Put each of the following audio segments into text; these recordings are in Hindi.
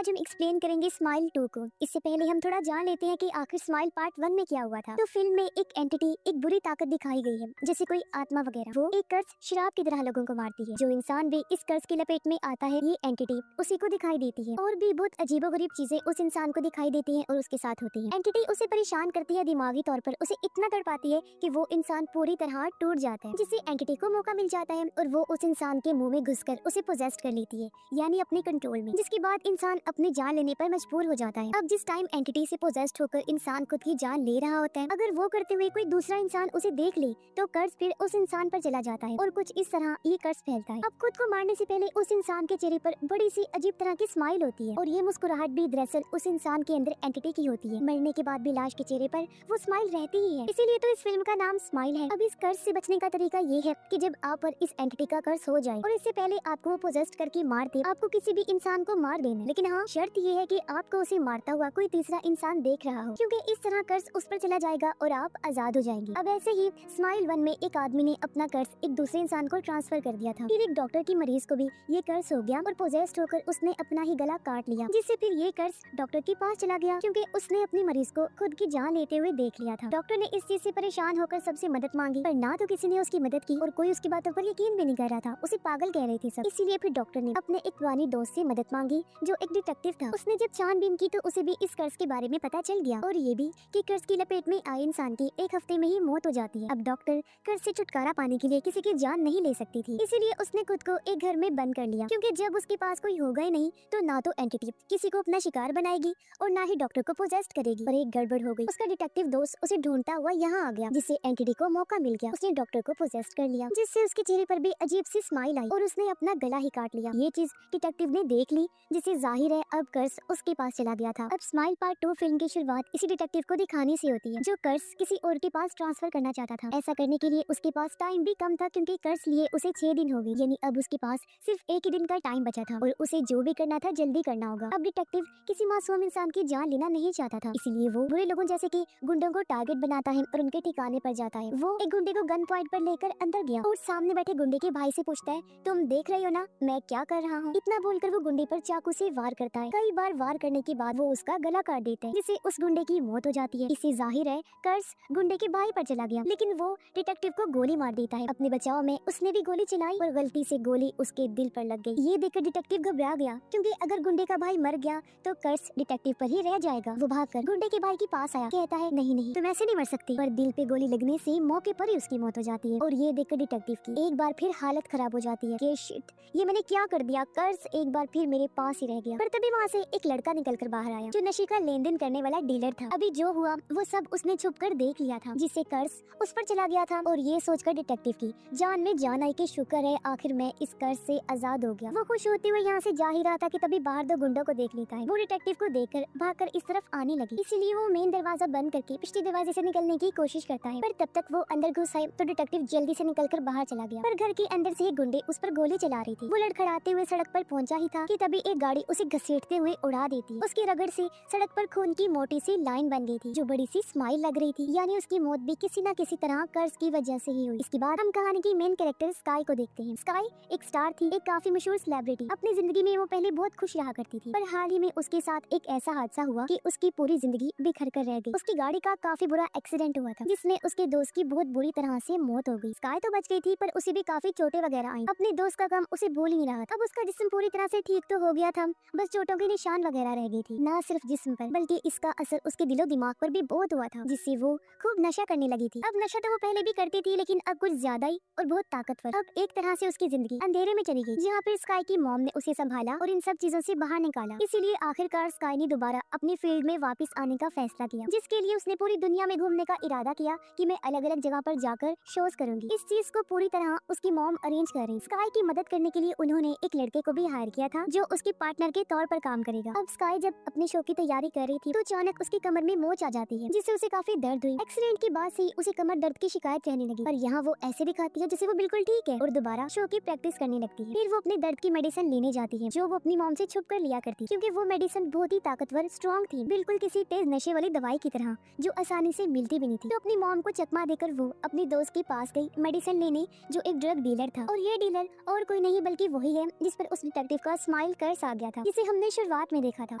आज हम एक्सप्लेन करेंगे स्माइल 2 को। इससे पहले हम थोड़ा जान लेते हैं कि आखिर स्माइल पार्ट 1 में क्या हुआ था। तो फिल्म में एक एंटिटी, एक बुरी ताकत दिखाई गई है, जैसे कोई आत्मा वगैरह। वो एक कर्ज शराब की तरह लोगों को मारती है। जो इंसान भी इस कर्ज की लपेट में आता है, ये एंटिटी उसी को दिखाई देती है। और भी बहुत अजीबोगरीब चीजें उस इंसान को दिखाई देती है और उसके साथ होती है। एंटिटी उसे परेशान करती है दिमागी तौर पर, उसे इतना तड़पाती है कि वो इंसान पूरी तरह टूट जाता है, जिससे एंटिटी को मौका मिल जाता है और वो उस इंसान के मुंह में घुसकर उसे पोजेस्ट कर लेती है, यानी अपने कंट्रोल में। जिसके बाद इंसान अपनी जान लेने पर मजबूर हो जाता है। अब जिस टाइम एंटिटी से पोजेस्ड होकर इंसान खुद की जान ले रहा होता है, अगर वो करते हुए कोई दूसरा इंसान उसे देख ले तो कर्ज फिर उस इंसान पर चला जाता है और कुछ इस तरह ये कर्ज फैलता है। अब खुद को मारने से पहले उस इंसान के चेहरे पर बड़ी सी अजीब तरह की स्माइल होती है और ये मुस्कुराहट भी दरअसल उस इंसान के अंदर एंटिटी की होती है। मरने के बाद भी लाश के चेहरे पर वो स्माइल रहती ही है, इसीलिए तो इस फिल्म का नाम स्माइल है। अब इस कर्ज से बचने का तरीका ये है कि जब आप पर इस एंटिटी का कर्ज हो जाए और इससे पहले आपको वो पोजेस्ट करके मार दे, आपको किसी भी इंसान को मार देना, लेकिन हाँ शर्त ये है कि आपको उसे मारता हुआ कोई तीसरा इंसान देख रहा हो, क्योंकि इस तरह कर्ज उस पर चला जाएगा और आप आजाद हो जाएंगे। अब ऐसे ही स्माइल 1 में एक आदमी ने अपना कर्ज एक दूसरे इंसान को ट्रांसफर कर दिया था। फिर एक डॉक्टर की मरीज को भी ये कर्ज हो गया और पोजेस्ट होकर उसने अपना ही गला काट लिया, जिससे फिर ये कर्ज डॉक्टर के पास चला गया, क्योंकि उसने अपनी मरीज को खुद की जान लेते हुए देख लिया था। डॉक्टर ने इस चीज से परेशान होकर सबसे मदद मांगी, पर ना तो किसी ने उसकी मदद की और कोई उसकी बातों पर यकीन भी नहीं कर रहा था, उसे पागल कह रहे थे सब। इसीलिए फिर डॉक्टर ने अपने एक पुरानी दोस्त से मदद मांगी जो एक डिटेक्टिव था। उसने जब छानबीन की तो उसे भी इस कर्ज के बारे में पता चल गया और ये भी कि कर्ज की लपेट में आए इंसान की एक हफ्ते में ही मौत हो जाती है। अब डॉक्टर कर्ज से छुटकारा पाने के लिए किसी की जान नहीं ले सकती थी, इसीलिए उसने खुद को एक घर में बंद कर लिया, क्योंकि जब उसके पास कोई होगा ही नहीं तो ना तो एंटिटी किसी को अपना शिकार बनाएगी और ना ही डॉक्टर को पोजेस्ट करेगी। और एक गड़बड़ हो गई, उसका डिटेक्टिव दोस्त उसे ढूंढता हुआ यहाँ आ गया, जिससे एंटिटी को मौका मिल गया। उसने डॉक्टर को पोजेस्ट कर लिया, जिससे उसके चेहरे पर भी अजीब सी स्माइल आई और उसने अपना गला ही काट लिया। ये चीज डिटेक्टिव ने देख ली, जिससे जाहिर है अब कर्ज उसके पास चला गया था। अब स्माइल पार्ट 2 फिल्म की शुरुआत इसी डिटेक्टिव को दिखाने से होती है, जो कर्ज किसी और के पास ट्रांसफर करना चाहता था। ऐसा करने के लिए उसके पास टाइम भी कम था, क्योंकि कर्ज लिए उसे 6 दिन हो गए, यानी अब उसके पास सिर्फ एक ही दिन का टाइम बचा था और उसे जो भी करना था जल्दी करना होगा। अब डिटेक्टिव किसी मासूम इंसान की जान लेना नहीं चाहता था, इसीलिए वो बुरे लोगों जैसे कि गुंडों को टारगेट बनाता है और उनके ठिकाने पर जाता है। वो एक गुंडे को गन पॉइंट पर लेकर अंदर गया और सामने बैठे गुंडे के भाई से पूछता है, तुम देख रहे हो ना मैं क्या कर रहा हूँ। इतना बोलकर वो गुंडे पर चाकू से वार करता है। कई बार वार करने के बाद वो उसका गला काट देता है, जिससे उस गुंडे की मौत हो जाती है। इससे जाहिर है कर्ज गुंडे के भाई पर चला गया, लेकिन वो डिटेक्टिव को गोली मार देता है। अपने बचाव में उसने भी गोली चलाई और गलती से गोली उसके दिल पर लग गई। ये देखकर डिटेक्टिव घबरा गया, क्योंकि अगर गुंडे का भाई मर गया तो कर्ज डिटेक्टिव पर ही रह जाएगा। वो भागकर गुंडे के भाई के पास आया, कहता है नहीं नहीं तुम ऐसे नहीं मर सकती, पर दिल पे गोली लगने से मौके पर ही उसकी मौत हो जाती है। और ये देखकर डिटेक्टिव की एक बार फिर हालत खराब हो जाती है कि शिट ये मैंने क्या कर दिया, कर्ज एक बार फिर मेरे पास ही रह गया। पर तभी वहाँ से एक लड़का निकलकर बाहर आया, जो नशे का लेन देन करने वाला डीलर था। अभी जो हुआ वो सब उसने छुपकर देख लिया था, जिससे कर्ज उस पर चला गया था। और ये सोचकर डिटेक्टिव की जान में जान आई कि शुक्र है आखिर मैं इस कर्ज से आजाद हो गया। वो खुश होते हुए यहाँ से जा ही रहा था कि तभी बाहर 2 गुंडों को देख लेता है। वो डिटेक्टिव को देखकर भागकर इस तरफ आने लगी, इसीलिए वो मेन दरवाजा बंद करके पिछले दरवाजे से निकलने की कोशिश करता है, पर तब तक वो अंदर घुस आए तो डिटेक्टिव जल्दी से निकलकर बाहर चला गया। पर घर के अंदर से ही गुंडे उस पर गोली चला रही थी। वो लड़खड़ाते हुए सड़क पर पहुंचा ही था कि तभी एक गाड़ी उसे घसीटते हुए उड़ा देती है। उसकी रगड़ से सड़क पर खून की मोटी सी लाइन बन गई थी, जो बड़ी सी स्माइल लग रही थी, यानी उसकी मौत भी किसी न किसी तरह कर्ज की वजह से ही हुई। इसके बाद हम कहानी की मेन कैरेक्टर स्काई को देखते हैं। स्काई एक स्टार थी, एक काफी मशहूर सेलिब्रिटी। अपनी जिंदगी में वो पहले बहुत खुश रहा करती थी, पर हाल ही में उसके साथ एक ऐसा हादसा हुआ कि उसकी पूरी जिंदगी बिखर कर रह गई। उसकी गाड़ी का काफी बुरा एक्सीडेंट हुआ था, जिसमें उसके दोस्त की बहुत बुरी तरह से मौत हो गई। स्काई तो बच गई थी, पर उसे भी काफी चोटें वगैरह आई। अपने दोस्त का गम उसे भूल ही नहीं रहा था। अब उसका जिस्म पूरी तरह से ठीक तो हो गया था, बस चोटों के निशान वगैरह रह गई थी। न सिर्फ जिस्म पर बल्कि इसका असर उसके दिलो दिमाग पर भी बहुत हुआ था, जिससे वो खूब नशा करने लगी थी। अब नशा तो वो पहले भी करती थी, लेकिन अब कुछ ज्यादा ही और बहुत ताकतवर। अब एक तरह से उसकी जिंदगी अंधेरे में चली गई, जहाँ पर स्काई की मॉम ने उसे संभाला और इन सब चीजों से बाहर निकाला। इसीलिए आखिरकार स्काई ने दोबारा अपनी फील्ड में वापस आने का फैसला किया, जिसके लिए उसने पूरी दुनिया में घूमने का इरादा किया कि मैं अलग अलग जगह पर जाकर शोज करूंगी। इस चीज को पूरी तरह उसकी मॉम अरेंज कर रही। स्काई की मदद करने के लिए उन्होंने एक लड़के को भी हायर किया था, जो उसके पार्टनर के तौर पर काम करेगा। अब स्काई जब अपने शो की तैयारी कर रही थी तो अचानक उसकी कमर में मोच आ जाती है, जिससे उसे काफी दर्द हुई। एक्सीडेंट के बाद से ही उसे कमर दर्द की शिकायत रहने लगी, पर यहाँ वो ऐसे दिखाती है जैसे वो बिल्कुल ठीक है और दोबारा शो की प्रैक्टिस करने लगती है। फिर वो अपने दर्द की मेडिसिन लेने जाती है, जो वो अपनी मॉम से छुप कर लिया करती, क्योंकि वो मेडिसिन बहुत ही ताकतवर स्ट्रॉन्ग थी, बिल्कुल किसी तेज नशे वाली दवाई की तरह, जो आसानी से मिलती भी नहीं थी। तो अपनी मॉम को चकमा देकर वो अपनी दोस्त के पास गई मेडिसिन लेने, जो एक ड्रग डीलर था। और ये डीलर और कोई नहीं बल्कि वही है जिस पर उस डिटेक्टिव का स्माइल कर्स आ गया था, जिसे हमने शुरुआत में देखा था।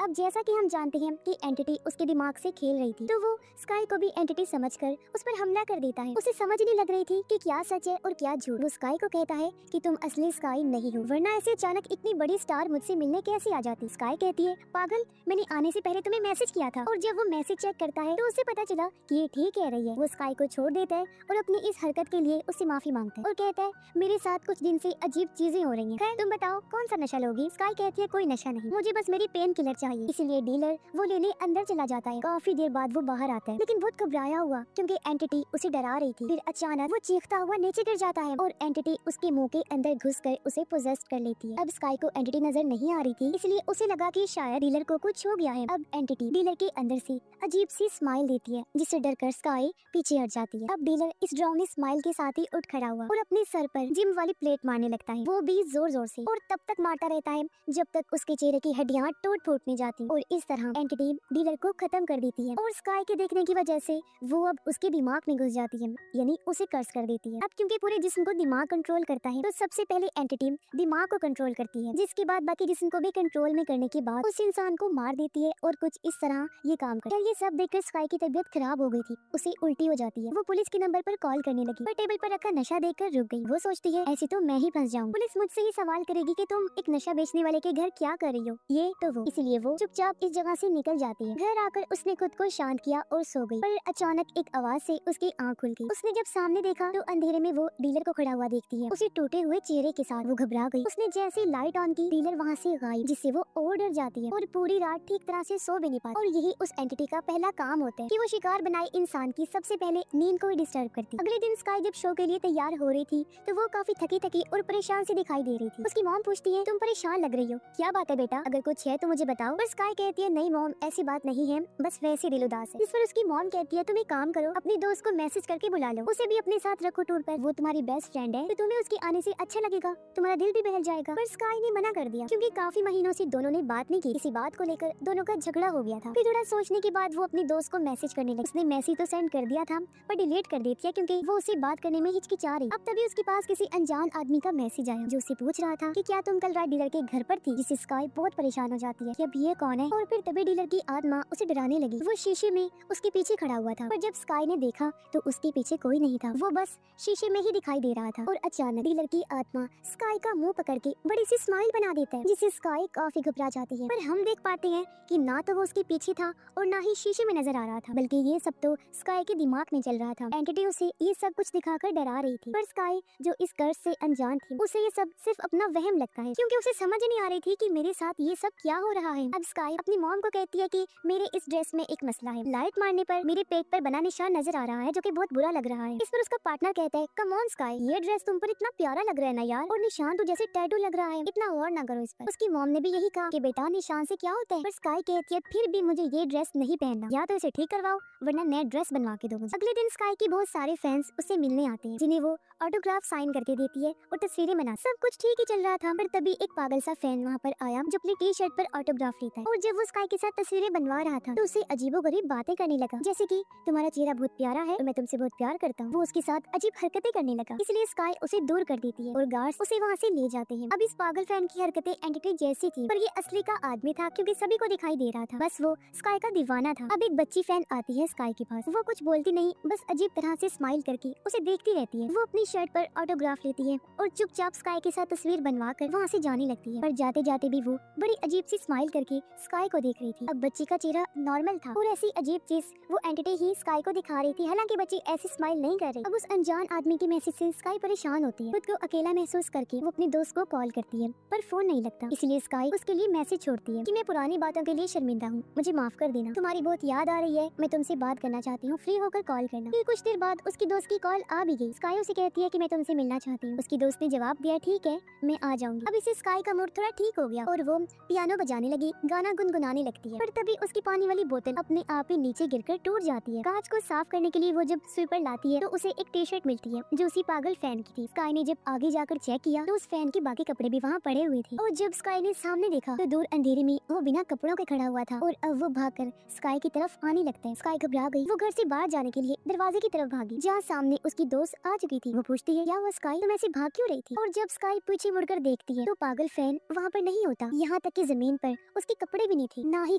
अब जैसा कि हम जानते हैं कि एंटिटी उसके दिमाग से खेल रही थी, तो वो स्काई को भी एंटिटी समझकर उस पर हमला कर देता है। उसे समझ नहीं लग रही थी कि क्या सच है और क्या झूठ। वो स्काई को कहता है कि तुम असली स्काई नहीं हो, वरना ऐसे अचानक इतनी बड़ी स्टार मुझसे मिलने कैसे आ जाती। स्काई कहती है, पागल, मैंने आने से पहले तुम्हें मैसेज किया था। और जब वो मैसेज चेक करता है तो उसे पता चला कि ये ठीक कह रही है। वो स्काई को छोड़ देता है और अपनी इस हरकत के लिए उससे माफी मांगता है और कहता है, मेरे साथ कुछ दिन से अजीब चीजें हो रही हैं। खैर तुम बताओ कौन सा नशा लोगी। स्काई कहती है, कोई नशा नहीं, मुझे बस मेरी पेन किलर चाहिए। इसीलिए डीलर वो लेने अंदर चला जाता है। काफी देर बाद वो बाहर आता है, लेकिन बहुत घबराया हुआ क्योंकि एंटिटी उसे डरा रही थी। फिर अचानक वो चीखता हुआ नीचे गिर जाता है और एंटिटी उसके मुंह के अंदर घुसकर उसे पोजेस्ट कर लेती है। अब स्काई को एंटिटी नजर नहीं आ रही थी, इसलिए उसे लगा कि शायद डीलर को कुछ हो गया है। अब एंटिटी डीलर के अंदर से अजीब सी स्माइल देती है, जिससे डरकर स्काई पीछे हट जाती है। अब डीलर इस डरावनी स्माइल के साथ ही उठ खड़ा हुआ और अपने सर पर जिम वाली प्लेट मारने लगता है, वो भी जोर जोर से, और तब तक मारता रहता है जब तक उसके चेहरे की हड्डियां टूट फूट नहीं जाती। और इस तरह एंटिटी डीलर को खत्म कर देती है और स्काई के देखने की वजह से वो अब उसके दिमाग में घुस जाती है, यानी उसे कर्स कर देती है। अब क्योंकि पूरे जिस्म को दिमाग कंट्रोल करता है, तो सबसे पहले एंटिटी दिमाग को कंट्रोल करती है, जिसके बाद बाकी जिस्म को भी कंट्रोल में करने के बाद उस इंसान को मार देती है। और कुछ इस तरह ये काम करता है। ये सब देखकर स्काई की तबीयत खराब हो गई थी, उसे उल्टी हो जाती है। वो पुलिस के नंबर पर कॉल करने लगी, पर टेबल पर रखा नशा देखकर रुक गई। वो सोचती है, ऐसे तो मैं ही फंस जाऊँ। पुलिस मुझसे ही सवाल करेगी कि तुम एक नशा बेचने वाले के घर क्या कर रही हो, ये तो वो। इसीलिए वो चुपचाप इस जगह से निकल जाती है। घर आकर उसने खुद को शांत किया और सो गई। पर अचानक एक आवाज से उसकी आंख खुल गई। उसने जब सामने देखा तो अंधेरे में वो डीलर को खड़ा हुआ देखती है, उसे टूटे हुए चेहरे के साथ। वो घबरा गई। उसने जैसे लाइट ऑन की, डीलर वहाँ से गायब, जिससे वो और डर जाती है और पूरी रात ठीक तरह से सो भी नहीं पाती। और यही उस एंटिटी का पहला काम होता है कि वो शिकार बनाए इंसान की सबसे पहले नींद को डिस्टर्ब करती। अगले दिन स्काई जब शो के लिए तैयार हो रही थी तो वो काफी थकी थकी और परेशान सी दिखाई दे रही थी। उसकी मॉम पूछती है, तुम परेशान लग रही हो, क्या बात है बेटा, अगर कुछ है तो मुझे बताओ। पर स्काई कहती है, नहीं मॉम, ऐसी बात नहीं है, बस वैसे दिल उदास है। इस पर उसकी मॉम कहती है, तुम एक काम करो, अपनी दोस्त को मैसेज करके बुला लो, उसे भी अपने साथ रखो टूर पर, वो तुम्हारी बेस्ट फ्रेंड है, तो तुम्हें उसके आने से अच्छा लगेगा, तुम्हारा दिल भी बहल जाएगा। पर स्काई ने मना कर दिया क्योंकि काफी महीनों से दोनों ने बात नहीं की। इसी बात को लेकर दोनों का झगड़ा हो गया था। फिर थोड़ा सोचने के बाद वो अपनी दोस्त को मैसेज करने लगी। उसने मैसेज तो सेंड कर दिया था पर डिलीट कर देती है क्योंकि वो उसे बात करने में हिचकिचा रही। अब तभी उसके पास किसी अनजान आदमी का मैसेज आया जो उसे पूछ रहा था कि क्या तुम कल रात डीलर के घर पर थी, जिससे स्काई बहुत परेशान हो जाती है कि अब ये कौन है। और फिर तभी डीलर की आत्मा उसे डराने लगी। वो शीशे में उसके पीछे खड़ा हुआ था, पर जब स्काई ने देखा तो उसके पीछे कोई नहीं था, वो बस शीशे में ही दिखाई दे रहा था। और अचानक डीलर की आत्मा स्काई का मुंह पकड़ के बड़ी सी स्माइल बना देता है, जिससे स्काई काफी घबरा जाती है। पर हम देख पाते हैं कि ना तो वो उसके पीछे था और ना ही शीशे में नजर आ रहा था, बल्कि ये सब तो स्काई के दिमाग में चल रहा था। एंटिटी उसे ये सब कुछ दिखाकर डरा रही थी, पर स्काई जो इस कर्ज से अनजान थी, उसे ये सब सिर्फ अपना वहम लगता है, क्योंकि उसे समझ नहीं आ रही थी कि मेरे साथ ये सब क्या हो रहा है। अब स्काई अपनी मॉम को कहती है कि मेरे इस ड्रेस में एक मसला है, लाइट मारने पर मेरे पेट पर बना निशान नजर आ रहा है जो कि बहुत बुरा लग रहा है। इस पर उसका पार्टनर कहता है, कम ऑन स्काई, ये ड्रेस तुम पर इतना प्यारा लग रहा है ना यार, और निशान तो जैसे टैटू लग रहा है, इतना और ना करो इस पर। उसकी मॉम ने भी यही कहा कि बेटा निशान से क्या होता है, पर स्काई कहती है, फिर भी मुझे ये ड्रेस नहीं पहनना, या तो इसे ठीक करवाओ वरना नया ड्रेस बनवा के दो मुझे। अगले दिन स्काई के बहुत सारे फैंस उससे मिलने आते हैं, जिन्हें वो ऑटोग्राफ साइन करके देती है और तस्वीरें बना। सब कुछ ठीक ही चल रहा था, पर तभी एक पागल सा फैन वहाँ पर आया जो अपनी टी शर्ट पर ऑटोग्राफ लेता है, और जब वो स्काई के साथ तस्वीरें बनवा रहा था तो उसे अजीबोगरीब बातें करने लगा, जैसे कि तुम्हारा चेहरा बहुत प्यारा है और मैं तुमसे बहुत प्यार करता हूँ। वो उसके साथ अजीब हरकतें करने लगा, इसलिए स्काई उसे दूर कर देती है और गार्ड्स उसे वहाँ से ले जाते हैं। अब इस पागल फैन की हरकतें एंटिटी जैसी थी, पर ये असली का आदमी था क्योंकि सभी को दिखाई दे रहा था, बस वो स्काई का दीवाना था। अब एक बच्ची फैन आती है स्काई के पास, वो कुछ बोलती नहीं, बस अजीब तरह से स्माइल करके उसे देखती रहती है। वो अपनी शर्ट पर ऑटोग्राफ लेती है और चुपचाप स्काई के साथ तस्वीर बनवा कर वहाँ से जाने लगती है, पर जाते जाते भी वो बड़ी अजीब सी स्माइल करके स्काई को देख रही थी। अब बच्ची का चेहरा नॉर्मल था और ऐसी अजीब चीज वो एंटिटी ही स्काई को दिखा रही थी, हालांकि बच्ची ऐसी स्माइल नहीं कर रही। अब उस अनजान आदमी के मैसेज से स्काई परेशान होती है, खुद को अकेला महसूस करके वो अपने दोस्त को कॉल करती है, पर फोन नहीं लगता, इसलिए स्काई उसके लिए मैसेज छोड़ती है कि मैं पुरानी बातों के लिए शर्मिंदा हूँ, मुझे माफ कर देना, तुम्हारी बहुत याद आ रही है, मैं तुमसे बात करना चाहती हूँ, फ्री होकर कॉल करना। फिर कुछ देर बाद उसकी दोस्त की कॉल आ भी गई। स्काई उसे कहती है कि मैं तुमसे मिलना चाहती हूँ। उसकी दोस्त ने जवाब दिया, ठीक है मैं आ जाऊंगी। अब इसे स्काई का मूड थोड़ा ठीक हो गया और वो पियानो बजाने लगी, गाना गुनगुनाने लगती है, पर तभी उसकी पानी वाली बोतल अपने आप ही नीचे गिरकर टूट जाती है। कांच को साफ करने के लिए वो जब स्वीपर लाती है तो उसे एक टी शर्ट मिलती है जो उसी पागल फैन की थी। स्काई ने जब आगे जाकर चेक किया तो उस फैन के बाकी कपड़े भी वहाँ पड़े हुए थे, और जब स्काई ने सामने देखा तो दूर अंधेरे में वो बिना कपड़ों के खड़ा हुआ था, और अब वो भागकर स्काई की तरफ आने लगता है। स्काई घबरा गई, वो घर से बाहर जाने के लिए दरवाजे की तरफ भागी, जहाँ सामने उसकी दोस्त आ चुकी थी। वो पूछती है, क्या हुआ स्काई, तुम ऐसे भाग क्यों रही थी? और जब स्काई पीछे मुड़कर देखती है तो पागल फैन वहाँ पर नहीं होता। यहाँ यहाँ तक कि जमीन पर उसके कपड़े भी नहीं थे, ना ही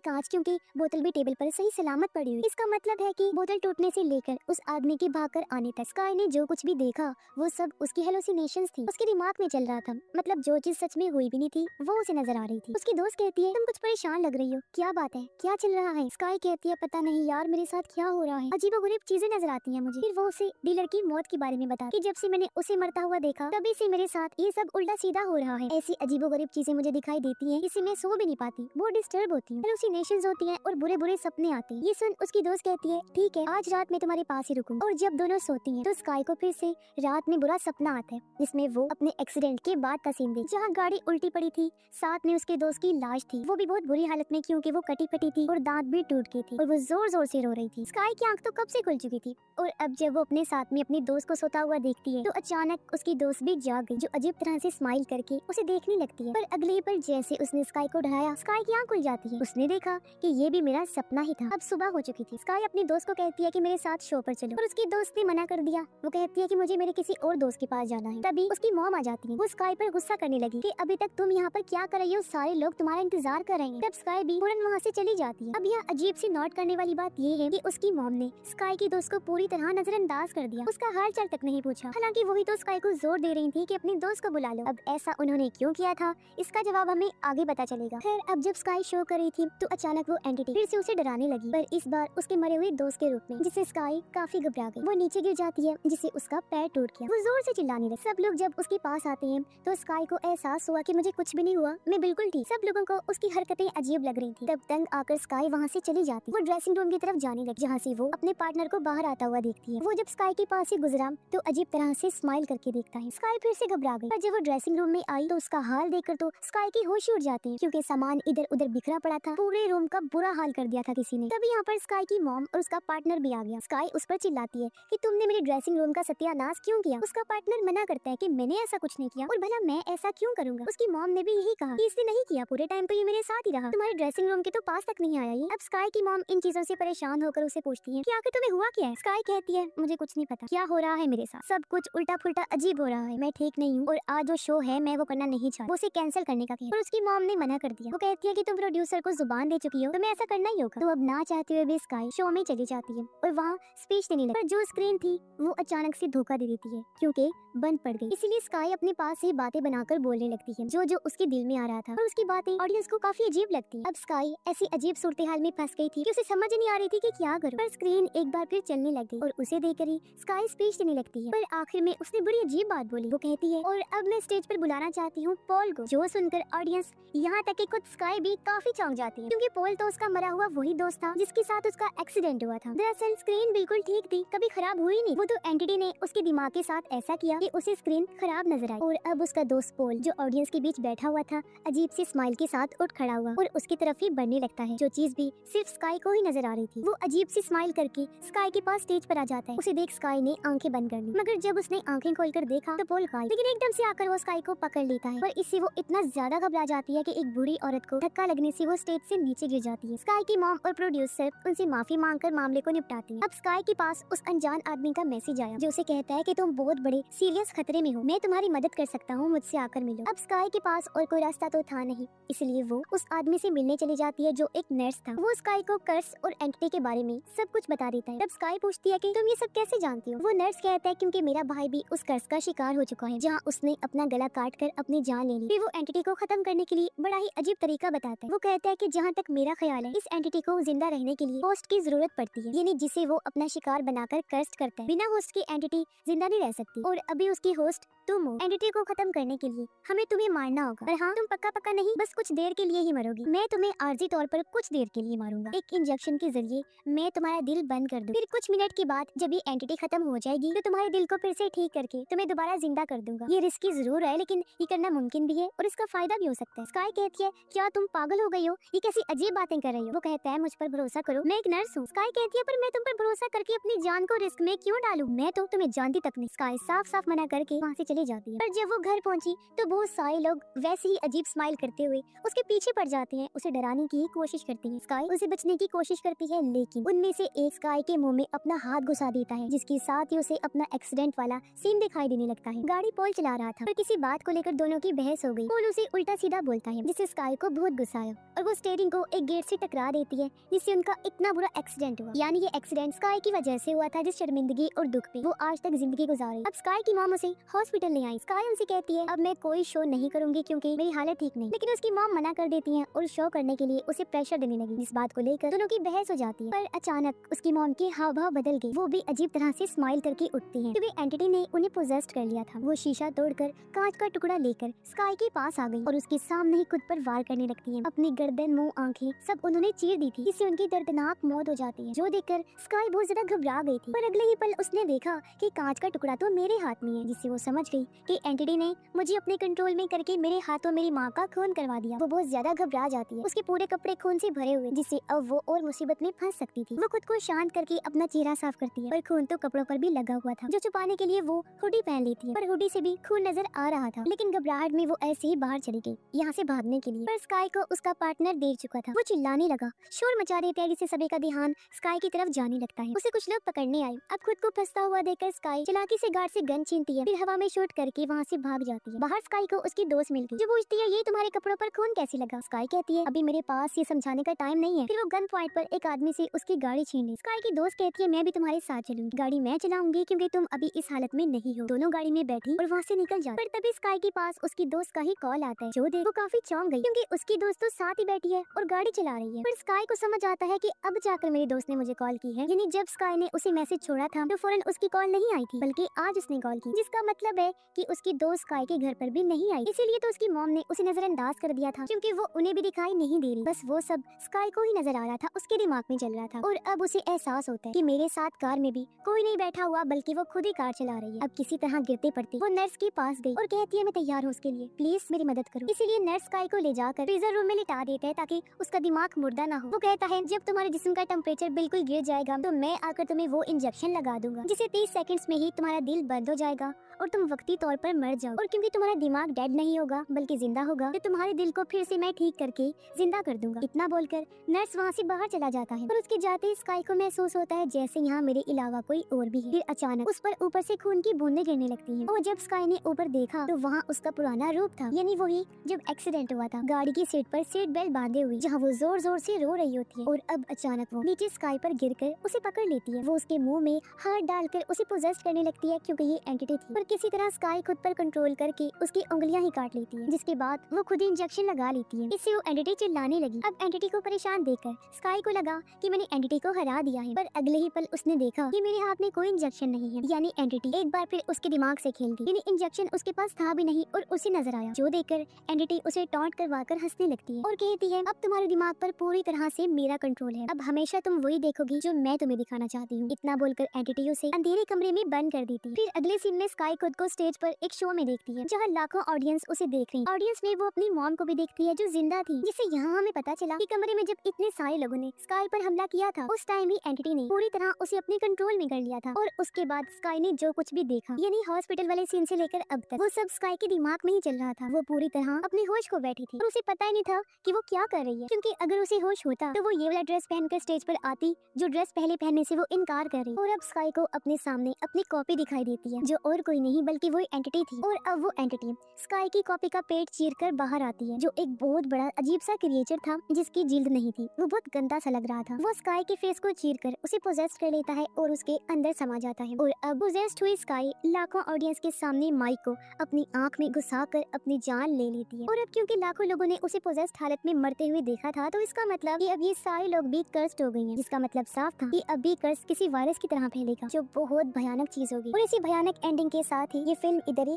कांच, क्योंकि बोतल भी टेबल पर सही सलामत पड़ी हुई। इसका मतलब है कि बोतल टूटने से लेकर उस आदमी के भागकर आने तक स्काई ने जो कुछ भी देखा वो सब उसकी हेलोसिनेशंस थी, उसके दिमाग में चल रहा था। मतलब जो चीज सच में हुई भी नहीं थी वो उसे नजर आ रही थी। उसकी दोस्त कहती है तुम कुछ परेशान लग रही हो, क्या बात है, क्या चल रहा है? स्काई कहती है पता नहीं यार, मेरे साथ क्या हो रहा है, अजीबोगरीब चीजें नजर आती हैं मुझे। फिर वो उसे डीलर की मौत के बारे में बता कि जब से मैंने उसे मरता हुआ देखा तभी से मेरे साथ ये सब उल्टा सीधा हो रहा है। ऐसी अजीबोगरीब चीजें मुझे दिखाई देती हैं, इससे मैं सो भी नहीं पाती, बहुत डिस्टर्ब होती हूँ, हेलुसिनेशंस होती हैं और बुरे बुरे सपने आते हैं। ये सुन उसकी दोस्त कहती है ठीक है, आज रात मैं तुम्हारे पास ही रुकूंगी। और जब दोनों सोती हैं तो स्काई को फिर से रात में बुरा सपना आता है, जिसमें वो अपने एक्सीडेंट के बाद का सीन देखती, जहाँ गाड़ी उल्टी पड़ी थी, साथ में उसके दोस्त की लाश थी, वो भी बहुत बुरी हालत में, क्योंकि वो कटी फटी थी और दांत भी टूट गई थी और वो जोर जोर से रो रही थी। स्काई की आंख तो कब से खुल चुकी थी और अब जब वो अपने साथ में अपनी दोस्त को सोता हुआ देखती है तो अचानक उसकी दोस्त भी जाग गई, जो अजीब तरह से स्माइल करके उसे देखने लगती है। पर अगले पल जैसे उसने स्काई को ढाया, स्काई की आंख खुल जाती है। उसने देखा कि ये भी मेरा सपना ही था। अब सुबह हो चुकी थी। स्काई अपनी दोस्त को कहती है कि मेरे साथ शो पर चलो, पर उसकी दोस्त ने मना कर दिया। वो कहती है कि मुझे मेरे किसी और दोस्त के पास जाना है। तभी उसकी मॉम आ जाती है। वो स्काई पर गुस्सा करने लगी कि अभी तक तुम यहाँ पर क्या कर रही हो, सारे लोग तुम्हारा इंतजार कर रहे हैं। तब स्काई भी फौरन वहाँ से चली जाती है। अब यह अजीब सी नोट करने वाली बात ये है कि उसकी मॉम ने स्काई की दोस्त को पूरी तरह नजरअंदाज कर दिया, उसका हाल चाल तक नहीं पूछा। हालांकि वही तो स्काई को जोर दे रही थी कि अपनी दोस्त को बुला लो। अब ऐसा उन्होंने क्यों किया था, इसका जवाब हमें आगे पता चलेगा। खैर अब जब स्काई शो कर रही थी तो अचानक वो एंटिटी फिर से उसे डराने लगी, पर इस बार उसके मरे हुए दोस्त के रूप में, जिससे स्काई काफी घबरा गई। वो नीचे गिर जाती है, जिससे उसका पैर टूट गया। वो जोर से चिल्लाने लगी। सब लोग जब उसके पास आते हैं तो स्काई को एहसास हुआ कि मुझे कुछ भी नहीं हुआ, मैं बिल्कुल ठीक। सब लोगों को उसकी हरकतें अजीब लग रही थी। तब तंग आकर स्काई वहाँ से चली जाती। वो ड्रेसिंग रूम की तरफ जाने लगी, जहाँ से वो अपने पार्टनर को बाहर आता हुआ देखती है। वो जब स्काई के पास से गुजरा तो अजीब तरह से स्माइल करके देखता है। स्काई फिर से घबरा गई, पर जब वो ड्रेसिंग रूम में आई तो उसका हाल देखकर तो स्काई की होश उड़ जाती है, क्योंकि सामान इधर उधर बिखरा पड़ा था। पूरे रूम का बुरा हाल कर दिया था किसी ने। तभी यहाँ पर स्काई की मॉम और उसका पार्टनर भी आ गया। स्काई उस पर चिल्लाती है कि तुमने मेरे ड्रेसिंग रूम का सत्यानाश क्यों किया। उसका पार्टनर मना करता है कि मैंने ऐसा कुछ नहीं किया और भला मैं ऐसा क्यों करूंगा। उसकी मॉम ने भी यही कहा कि इसने नहीं किया, पूरे टाइम तो ये मेरे साथ ही रहा, तुम्हारे ड्रेसिंग रूम के तो पास तक नहीं आया ये। अब स्काई की मॉम इन चीजों से परेशान होकर उसे पूछती है कि आखिर तुम्हें हुआ क्या है। स्काई कहती है मुझे कुछ नहीं पता, क्या हो रहा है मेरे साथ, सब कुछ उल्टा फुल्टा अजीब हो रहा है, मैं ठीक नहीं हूँ और आज जो शो है मैं वो करना नहीं चाहती। वो उसे कैंसिल करने का कहा, पर उसकी मॉम ने मना कर दिया। वो कहती है कि तुम प्रोड्यूसर को जुबान दे चुकी हो, तुम्हें ऐसा करना ही होगा। तो अब ना चाहते हुए भी स्काई शो में चली जाती है और वहाँ स्पीच देने लगी, पर जो स्क्रीन थी वो अचानक से धोखा दे देती है, क्योंकि बंद पड़ गई। इसीलिए स्काई अपने पास से बातें बनाकर बोलने लगती है, जो जो उसके दिल में आ रहा था, और उसकी बातें ऑडियंस को काफी अजीब लगती है। अब स्काई ऐसी अजीब सूरत हाल में फंस गई थी कि उसे समझ नहीं आ रही थी कि क्या करूं। पर स्क्रीन एक बार फिर चलने लग गई और उसे देखकर ही स्काई स्पीच देने लगती है। पर आखिर में उसने बड़ी अजीब बात बोली। वो कहती है और अब मैं स्टेज पर बुलाना चाहती हूँ पॉल को, जो सुनकर ऑडियंस यहाँ तक कि खुद स्काई भी काफी चौंक जाती है, क्योंकि पॉल तो उसका मरा हुआ वही दोस्त था जिसके साथ उसका एक्सीडेंट हुआ था। दरअसल स्क्रीन बिल्कुल ठीक थी, कभी खराब हुई नहीं। वो तो एंटिटी ने उसके दिमाग के साथ ऐसा किया कि उसे स्क्रीन खराब नजर आई। और अब उसका दोस्त पॉल, जो ऑडियंस के बीच बैठा हुआ था, अजीब सी स्माइल के साथ उठ खड़ा हुआ और उसकी तरफ ही बढ़ने लगता है, जो चीज भी सिर्फ स्काई को ही नजर आ रही थी। वो अजीब सी स्माइल करके स्काई के पास स्टेज पर आ जाता है। उसे देख स्काई ने आंखें बंद कर ली, मगर जब उसने आंखें खोलकर देखा तो पॉल गायब। लेकिन एकदम से आकर वो स्काई को पकड़ लेता है, पर इससे वो इतना ज्यादा घबरा जाती है कि एक बूढ़ी औरत को धक्का लगने से वो स्टेज से नीचे गिर जाती है। स्काई की मॉम और प्रोड्यूसर उनसे माफी मांगकर मामले को निपटाते हैं। अब स्काई के पास उस अनजान आदमी का मैसेज आया, जो उसे कहता है कि तुम बहुत बड़े सीरियस खतरे में हो, मैं तुम्हारी मदद कर सकता हूँ, मुझसे आकर मिलो। अब स्काई के पास और कोई रास्ता तो था नहीं, इसलिए वो उस आदमी से मिलने चली जाती है, जो एक नर्स था। वो स्काई को कर्स और एंटिटी के बारे में सब कुछ बता देता है। तब स्काई पूछती है कि तुम ये सब कैसे जानती हो। वो नर्स कहता है क्योंकि मेरा भाई भी उस कर्स का शिकार हो चुका है, जहाँ उसने अपना गला काट कर अपनी जान ले ली। फिर वो एंटिटी को खत्म करने के लिए बड़ा ही अजीब तरीका बताता है। वो कहता है कि जहाँ तक मेरा ख्याल है, इस एंटिटी को जिंदा रहने के लिए होस्ट की जरूरत पड़ती है, यानी जिसे वो अपना शिकार बनाकर कर्स्ट करता है। बिना होस्ट की एंटिटी जिंदा नहीं रह सकती, और अभी उसकी होस्ट तुम हो। एंटिटी को खत्म करने के लिए हमें तुम्हें मारना होगा, पर हाँ, तुम पक्का पक्का नहीं, बस कुछ देर के लिए ही मरोगी। मैं तुम्हें आर्जी तौर पर कुछ देर के लिए मारूंगा, एक इंजेक्शन के जरिए मैं तुम्हारा दिल बंद कर दूं। फिर कुछ मिनट के बाद जब ये एंटिटी खत्म हो जाएगी तो तुम्हारे दिल को फिर से ठीक करके तुम्हें दोबारा जिंदा कर दूंगा। ये रिस्की जरूर है, लेकिन ये करना मुमकिन भी है और इसका फायदा भी हो सकता है। स्काई कहती है क्या तुम पागल हो गई हो, ये कैसी अजीब बातें कर रही हो। वो कहता है मुझ पर भरोसा करो, मैं एक नर्स हूँ। स्काई कहती है पर मैं तुम पर भरोसा करके अपनी जान को रिस्क में क्यों डालूं, मैं तो तुम्हें जानती तक नहीं। स्काई साफ साफ मना करके वहाँ से चली जाती है। पर जब वो घर पहुंची तो बहुत सारे लोग वैसे ही अजीब स्माइल करते हुए उसके पीछे पड़ जाते हैं, उसे डराने की कोशिश करती है। स्काई उसे बचने की कोशिश करती है, लेकिन उनमें से एक स्काई के मुंह में अपना हाथ घुसा देता है, जिसके साथ ही उसे अपना एक्सीडेंट वाला सीन दिखाई देने लगता है। गाड़ी पॉल चला रहा था, पर किसी बात को लेकर दोनों की बहस हो गई। पॉल उसे उल्टा सीधा बोलता देता है जिससे स्काई को बहुत गुस्सा आया और वो स्टीयरिंग को एक गेट से टकरा देती है जिससे उनका इतना बुरा एक्सीडेंट हुआ। यानी ये एक्सीडेंट स्काई की वजह से हुआ था जिस शर्मिंदगी और दुख पे वो आज तक जिंदगी गुजार रही। अब स्काई की मॉम उसे हॉस्पिटल ले आई। स्काई उनसे कहती है अब मैं कोई शो नहीं करूंगी क्योंकि मेरी हालत ठीक नहीं, लेकिन उसकी मॉम मना कर देती है और शो करने के लिए उसे प्रेशर देने लगी। इस बात को लेकर दोनों की बहस हो जाती है, पर अचानक उसकी मॉम के हाव भाव बदल गए। वो भी अजीब तरह से स्माइल करके उठती है क्योंकि एंटिटी ने उन्हें पोजेस्ट कर लिया था। वो शीशा तोड़कर कांच का टुकड़ा लेकर स्काई के पास आ गई और उसके सामने ही खुद पर वार करने लगती है। अपनी गर्दन, मुंह, आंखें सब उन्होंने चीर दी थी जिससे उनकी दर्दनाक मौत हो जाती है, जो देखकर स्काई बहुत ज्यादा घबरा गई थी। पर अगले ही पल उसने देखा कि कांच का टुकड़ा तो मेरे हाथ में है, जिससे वो समझ गई कि एंटिटी ने मुझे अपने कंट्रोल में करके मेरे हाथों मेरी माँ का खून करवा दिया। वो बहुत ज्यादा घबरा जाती है। उसके पूरे कपड़े खून से भरे हुए जिससे अब वो और मुसीबत में फंस सकती थी। वो खुद को शांत करके अपना चेहरा साफ करती है, पर खून तो कपड़ों पर भी लगा हुआ था जो छुपाने के लिए वो हुडी पहन लेती है, पर हुडी से भी खून नजर आ रहा था। लेकिन घबराहट में वो ऐसे ही बाहर चली गई यहाँ से भागने के लिए, पर स्काई को उसका पार्टनर देख चुका था। वो चिल्लाने लगा, शोर मचा देते हैं जिससे सभी का ध्यान स्काई की तरफ जाने लगता है। उसे कुछ लोग पकड़ने आए। अब खुद को फंसता हुआ देखकर स्काई चालाकी से गार्ड से गन छीनती है, फिर हवा में शूट करके वहाँ से भाग जाती है। बाहर स्काई को उसकी दोस्त मिल गई जो पूछती है ये तुम्हारे कपड़ों पर खून कैसे लगा। स्काई कहती है अभी मेरे पास ये समझाने का टाइम नहीं है। फिर वो गन पॉइंट पर एक आदमी से उसकी गाड़ी छीन ली। स्काई की दोस्त कहती है मैं भी तुम्हारे साथ चलूंगी, गाड़ी मैं चलाऊंगी क्योंकि तुम अभी इस हालत में नहीं हो। दोनों गाड़ी में बैठी और वहाँ से निकल जाती। पर तभी स्काई के पास उसकी दोस्त का ही कॉल आता है, जो देख वो काफी चौंक गई क्योंकि उसकी दोस्त तो साथ ही बैठी है और गाड़ी चला रही है। पर स्काई को समझ आता है कि अब जाकर मेरी दोस्त ने मुझे कॉल की है, यानी जब स्काई ने उसे मैसेज छोड़ा था तो फौरन उसकी कॉल नहीं आई थी, बल्कि आज उसने कॉल की, जिसका मतलब है कि उसकी दोस्त स्काई के घर पर भी नहीं आई। इसीलिए तो उसकी मॉम ने उसे नजरअंदाज कर दिया था क्योंकि वो उन्हें भी दिखाई नहीं दे रही। बस वो सब स्काई को ही नजर आ रहा था, उसके दिमाग में चल रहा था। और अब उसे एहसास होता है कि मेरे साथ कार में भी कोई नहीं बैठा हुआ बल्कि वो खुद ही कार चला रही है। अब किसी तरह गिरते पड़ते वो नर्स के पास गई और कहती है मैं तैयार हूँ उसके लिए, प्लीज मेरी मदद करो। इसीलिए नर्स स्काई को ले जाकर फ्रीजर रूम में लिटा देता है ताकि उसका दिमाग मुर्दा ना हो। वो कहता है जब तुम्हारे जिस्म का टेम्परेचर बिल्कुल गिर जाएगा तो मैं आकर तुम्हें वो इंजेक्शन लगा दूंगा जिससे 30 सेकंड्स में ही तुम्हारा दिल बंद हो जाएगा और तुम वक्ती तौर पर मर जाओ। और क्योंकि तुम्हारा दिमाग डेड नहीं होगा बल्कि जिंदा होगा तो तुम्हारे दिल को फिर से मैं ठीक करके जिंदा कर दूंगा। इतना बोलकर नर्स वहाँ से बाहर चला जाता है और उसके जाते ही स्काई को महसूस होता है जैसे यहाँ मेरे अलावा कोई और भी है। फिर अचानक उस पर ऊपर से खून की बूंदें गिरने लगती हैं और जब स्काई ने ऊपर देखा तो वहाँ उसका पुराना रूप था, यानी वही जब एक्सीडेंट हुआ था, गाड़ी की सीट पर सीट बेल्ट बांधे हुई जहाँ वो जोर जोर से रो रही होती है। और अब अचानक वो नीचे स्काई पर गिरकर उसे पकड़ लेती है। वो उसके मुंह में हाथ डालकर उसे पोजेस्ट करने लगती है क्योंकि ये एंटिटी थी। और किसी तरह स्काई खुद पर कंट्रोल करके उसकी उंगलियां ही काट लेती है, जिसके बाद वो खुद ही इंजेक्शन लगा लेती है। इससे वो एंटिटी चिल्लाने लगी। अब एंटिटी को परेशान देखकर स्काई को लगा कि मैंने एंटिटी को हरा दिया है, पर अगले ही पल उसने देखा कि मेरे हाथ में कोई इंजेक्शन नहीं है, यानी एंटिटी एक बार फिर उसके दिमाग से खेल गई, यानी इंजेक्शन उसके पास था भी नहीं और उसे नजर आया, जो देखकर एंटिटी उसे टॉन्ट करवाकर हंसने लगती है और कहती है अब तुम्हारे दिमाग पर पूरी तरह से मेरा कंट्रोल है, अब हमेशा तुम वही देखोगी जो मैं तुम्हें दिखाना चाहती हूँ। इतना बोलकर एंटिटी उसे अंधेरे कमरे में बंद कर देती है। फिर अगले सीन में स्काई खुद को स्टेज पर एक शो में देखती है जहाँ लाखों ऑडियंस उसे देख रही है। ऑडियंस में वो अपनी मॉम को भी देखती है जो जिंदा थी, जिससे यहाँ हमें पता चला कि कमरे में जब इतने सारे लोगों ने स्काई पर हमला किया था उस टाइम ही एंटिटी ने पूरी तरह उसे अपने कंट्रोल में कर लिया था। और उसके बाद स्काई ने जो कुछ भी देखा, यानी हॉस्पिटल वाले सीन से लेकर अब तक, वो सब स्काई के दिमाग में ही चल रहा था। वो पूरी तरह अपने होश को बैठी थी और उसे पता ही नहीं था कि वो क्या कर रही है, क्योंकि अगर उसे होश होता तो वो ये वाला ड्रेस पहनकर स्टेज पर आती जो ड्रेस पहले पहनने से वो इनकार कर रही। और अब स्काई को अपने सामने अपनी कॉपी दिखाई देती है जो और कोई नहीं बल्कि वही एंटिटी थी। और अब वो एंटिटी स्काई की कॉपी का पेट चीर कर बाहर आती है, जो एक बहुत बड़ा अजीब सा क्रिएचर था जिसकी जिल्द नहीं थी। वो बहुत गंदा सा लग रहा था। वो स्काई के फेस को चीर कर उसे पोजेस्ट कर लेता है और उसके अंदर समा जाता है। और अब पोजेस्ट हुई स्काई लाखों ऑडियंस के सामने माइक को अपनी आंख में घुसा कर अपनी जान ले लेती है। और अब क्योंकि लाखों लोगों ने उसे पोजेस्ट हालत में मरते हुए देखा था तो इसका मतलब कि अब ये सारे लोग भी कर्स्ड हो गए हैं, जिसका मतलब साफ था कि अब भी कर्स किसी वायरस की तरह फैलेगा जो बहुत भयानक चीज होगी। और इसी भयानक एंडिंग के साथ ही ये फिल्म इधर ही